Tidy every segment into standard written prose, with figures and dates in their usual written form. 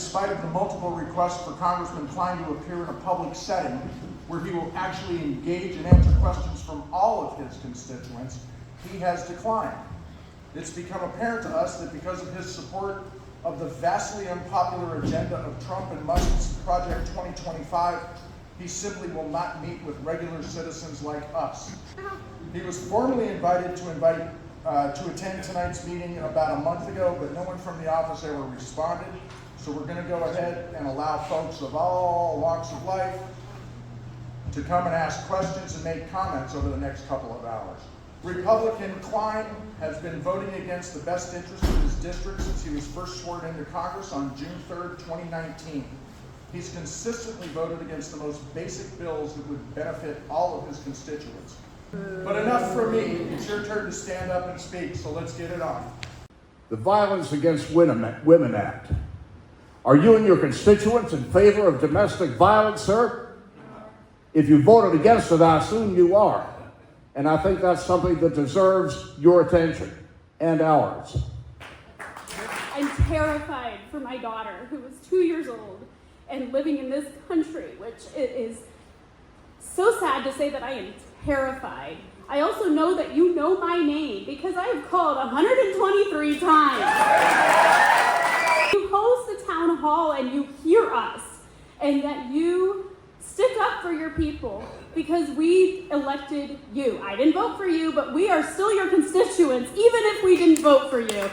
spite of the multiple requests for Congressman Cline to appear in a public setting where he will actually engage and answer questions from all of his constituents, he has declined. It's become apparent to us that because of his support of the vastly unpopular agenda of Trump and Musk's Project 2025, he simply will not meet with regular citizens like us. He was formally invited to attend tonight's meeting about a month ago, but no one from the office ever responded. So we're going to go ahead and allow folks of all walks of life to come and ask questions and make comments over the next couple of hours. Republican Cline has been voting against the best interest of his district since he was first sworn into Congress on June 3rd, 2019. He's consistently voted against the most basic bills that would benefit all of his constituents. But enough from me. It's your turn to stand up and speak, so let's get it on. The Violence Against Women Act. Are you and your constituents in favor of domestic violence, sir? If you voted against it, I assume you are. And I think that's something that deserves your attention and ours. I'm terrified for my daughter, who is 2 years old and living in this country, which it is so sad to say that I am terrified. I also know that you know my name because I have called 123 times. You host the town hall and you hear us, and that you stick up for your people because we elected you. I didn't vote for you, but we are still your constituents, even if we didn't vote for you.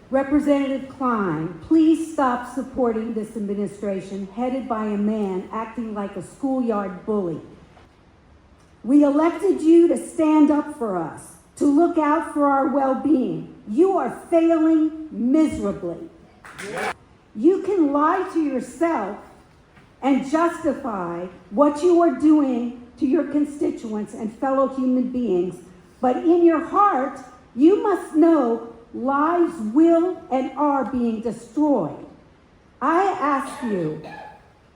Representative Cline, please stop supporting this administration headed by a man acting like a schoolyard bully. We elected you to stand up for us, to look out for our well-being. You are failing miserably. You can lie to yourself and justify what you are doing to your constituents and fellow human beings, but in your heart, you must know lives will and are being destroyed. I ask you,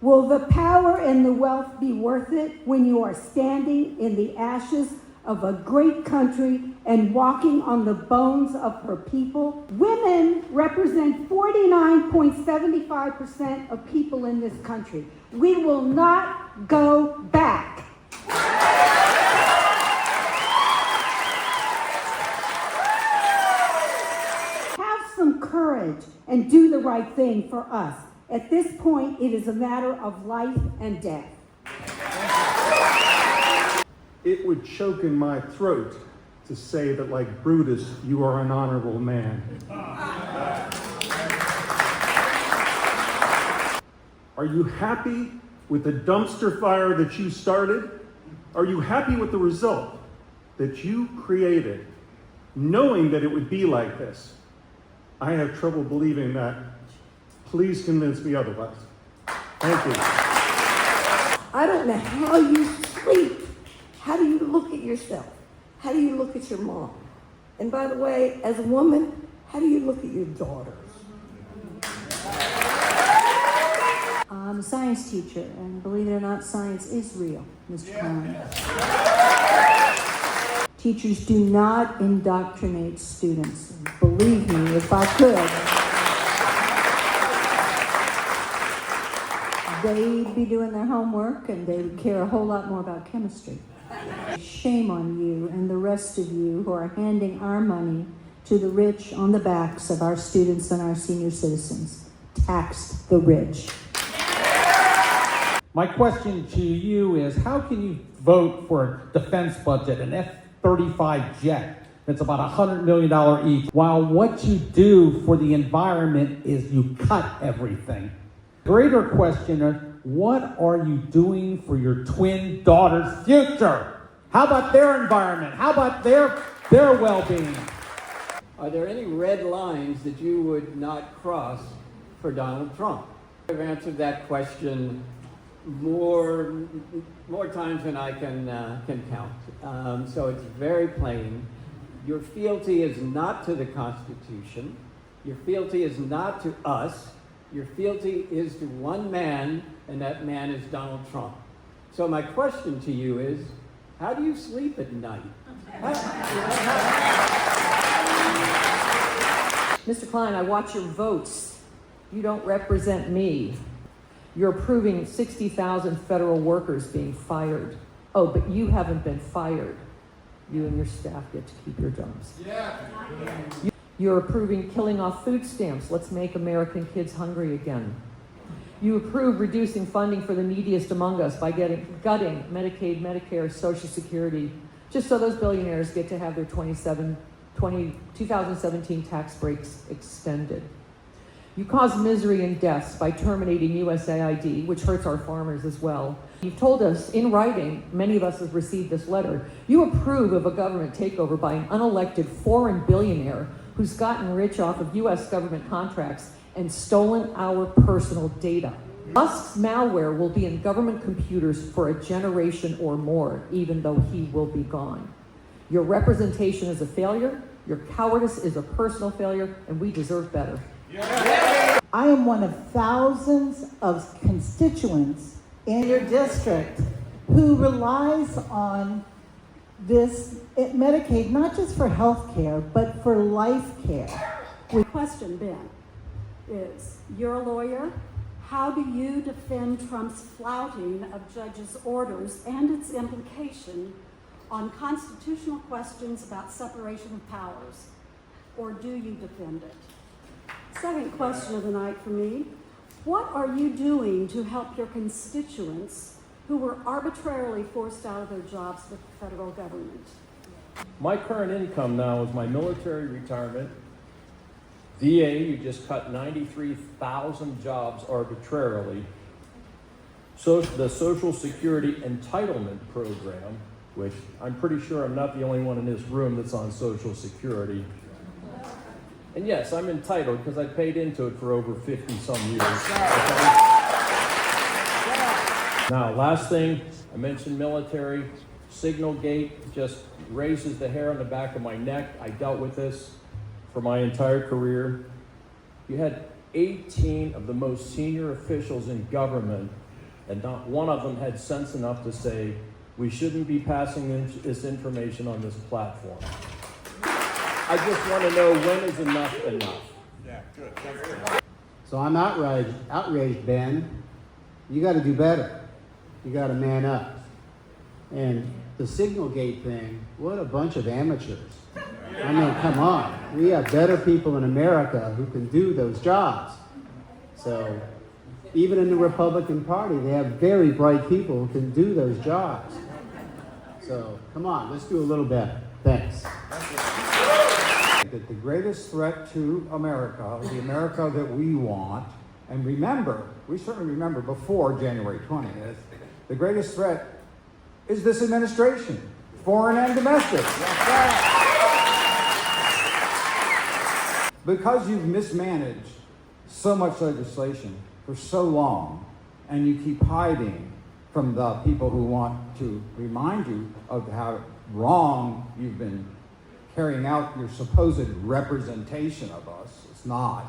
will the power and the wealth be worth it when you are standing in the ashes of a great country and walking on the bones of her people? Women represent 49.75% of people in this country. We will not go back. Courage and do the right thing for us. At this point, it is a matter of life and death. It would choke in my throat to say that, like Brutus, you are an honorable man. Are you happy with the dumpster fire that you started? Are you happy with the result that you created, knowing that it would be like this? I have trouble believing that. Please convince me otherwise. Thank you. I don't know how you sleep. How do you look at yourself? How do you look at your mom? And by the way, as a woman, how do you look at your daughters? I'm a science teacher, and believe it or not, science is real, Mr. Cline. Teachers do not indoctrinate students. Believe me, if I could, they'd be doing their homework and they would care a whole lot more about chemistry. Shame on you and the rest of you who are handing our money to the rich on the backs of our students and our senior citizens. Tax the rich. My question to you is, how can you vote for a defense budget, an F-35 jet that's about $100 million each, while what you do for the environment is you cut everything? Greater question is, what are you doing for your twin daughter's future? How about their environment? How about their well-being? Are there any red lines that you would not cross for Donald Trump? I've answered that question more times than I can count. So it's very plain. Your fealty is not to the Constitution. Your fealty is not to us. Your fealty is to one man, and that man is Donald Trump. So my question to you is, how do you sleep at night? Mr. Cline, I watch your votes. You don't represent me. You're approving 60,000 federal workers being fired. Oh, but you haven't been fired. You and your staff get to keep your jobs. Yeah. You're approving killing off food stamps. Let's make American kids hungry again. You approve reducing funding for the neediest among us by gutting Medicaid, Medicare, Social Security, just so those billionaires get to have their 2017 tax breaks extended. You cause misery and deaths by terminating USAID, which hurts our farmers as well. You've told us in writing, many of us have received this letter, you approve of a government takeover by an unelected foreign billionaire who's gotten rich off of US government contracts and stolen our personal data. Musk's malware will be in government computers for a generation or more, even though he will be gone. Your representation is a failure, your cowardice is a personal failure, and we deserve better. I am one of thousands of constituents in your district who relies on this Medicaid, not just for health care, but for life care. The question, Ben, is you're a lawyer. How do you defend Trump's flouting of judges' orders and its implication on constitutional questions about separation of powers? Or do you defend it? Second question of the night for me. What are you doing to help your constituents who were arbitrarily forced out of their jobs with the federal government? My current income now is my military retirement. VA, you just cut 93,000 jobs arbitrarily. So the Social Security Entitlement Program, which I'm pretty sure I'm not the only one in this room that's on Social Security. And yes, I'm entitled because I paid into it for over 50-some years. Now, last thing, I mentioned military. Signalgate just raises the hair on the back of my neck. I dealt with this for my entire career. You had 18 of the most senior officials in government, and not one of them had sense enough to say, we shouldn't be passing this information on this platform. I just want to know, when is enough enough? Yeah, good. So I'm outraged, Ben. You got to do better. You got to man up. And the Signalgate thing, what a bunch of amateurs. I mean, come on. We have better people in America who can do those jobs. So even in the Republican Party, they have very bright people who can do those jobs. So come on, let's do a little better. Thanks. That the greatest threat to America, the America that we want, and remember, we certainly remember before January 20th, the greatest threat is this administration, foreign and domestic. Because you've mismanaged so much legislation for so long, and you keep hiding from the people who want to remind you of how wrong you've been carrying out your supposed representation of us. It's not.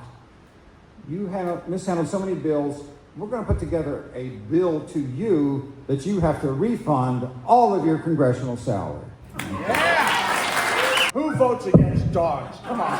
You have mishandled so many bills. We're going to put together a bill to you that you have to refund all of your congressional salary. Yeah! Who votes against dogs? Come on.